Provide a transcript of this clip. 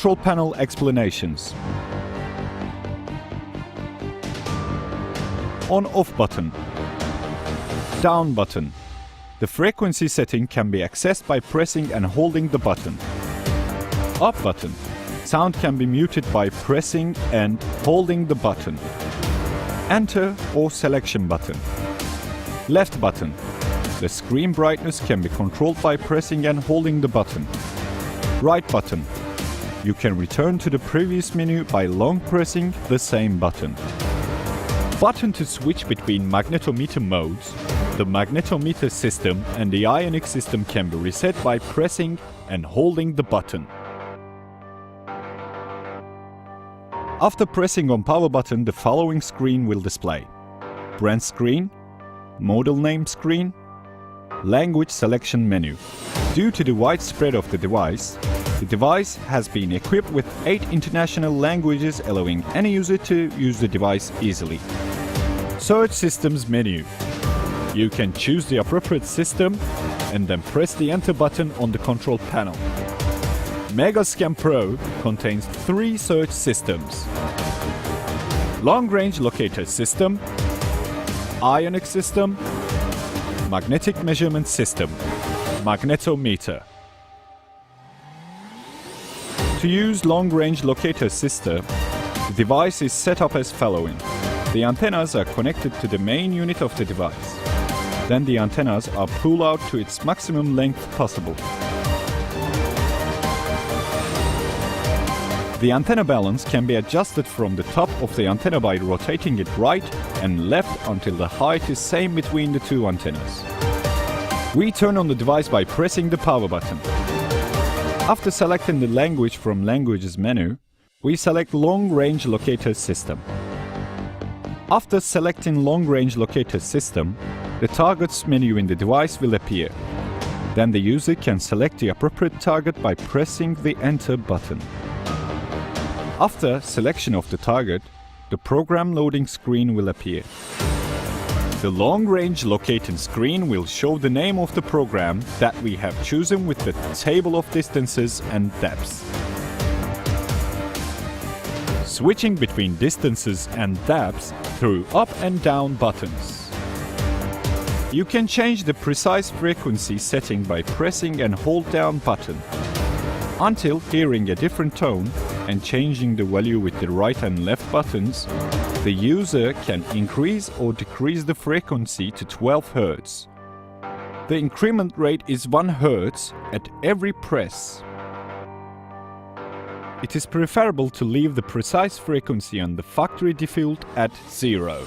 Control panel explanations. On/off button. Down button. The frequency setting can be accessed by pressing and holding the button. Up button. Sound can be muted by pressing and holding the button. Enter or selection button. Left button. The screen brightness can be controlled by pressing and holding the button. Right button. You can return to the previous menu by long pressing the same button. Button to switch between magnetometer modes. The magnetometer system and the ionic system can be reset by pressing and holding the button. After pressing on power button, the following screen will display: brand screen, model name screen, language selection menu. Due to the wide spread of the device has been equipped with 8 international languages, allowing any user to use the device easily. Search Systems menu. You can choose the appropriate system and then press the Enter button on the control panel. Megascan Pro contains 3 search systems: Long Range Locator System, Ionic System, Magnetic Measurement System, Magnetometer. To use Long Range Locator System, the device is set up as following. The antennas are connected to the main unit of the device. Then the antennas are pulled out to its maximum length possible. The antenna balance can be adjusted from the top of the antenna by rotating it right and left until the height is same between the 2 antennas. We turn on the device by pressing the power button. After selecting the language from Languages menu, we select Long Range Locator System. After selecting Long Range Locator System, the Targets menu in the device will appear. Then the user can select the appropriate target by pressing the Enter button. After selection of the target, the program loading screen will appear. The Long Range Locating screen will show the name of the program that we have chosen with the table of distances and depths. Switching between distances and depths through up and down buttons. You can change the precise frequency setting by pressing and hold down button until hearing a different tone, and changing the value with the right and left buttons. The user can increase or decrease the frequency to 12 Hz. The increment rate is 1 Hz at every press. It is preferable to leave the precise frequency on the factory default at 0.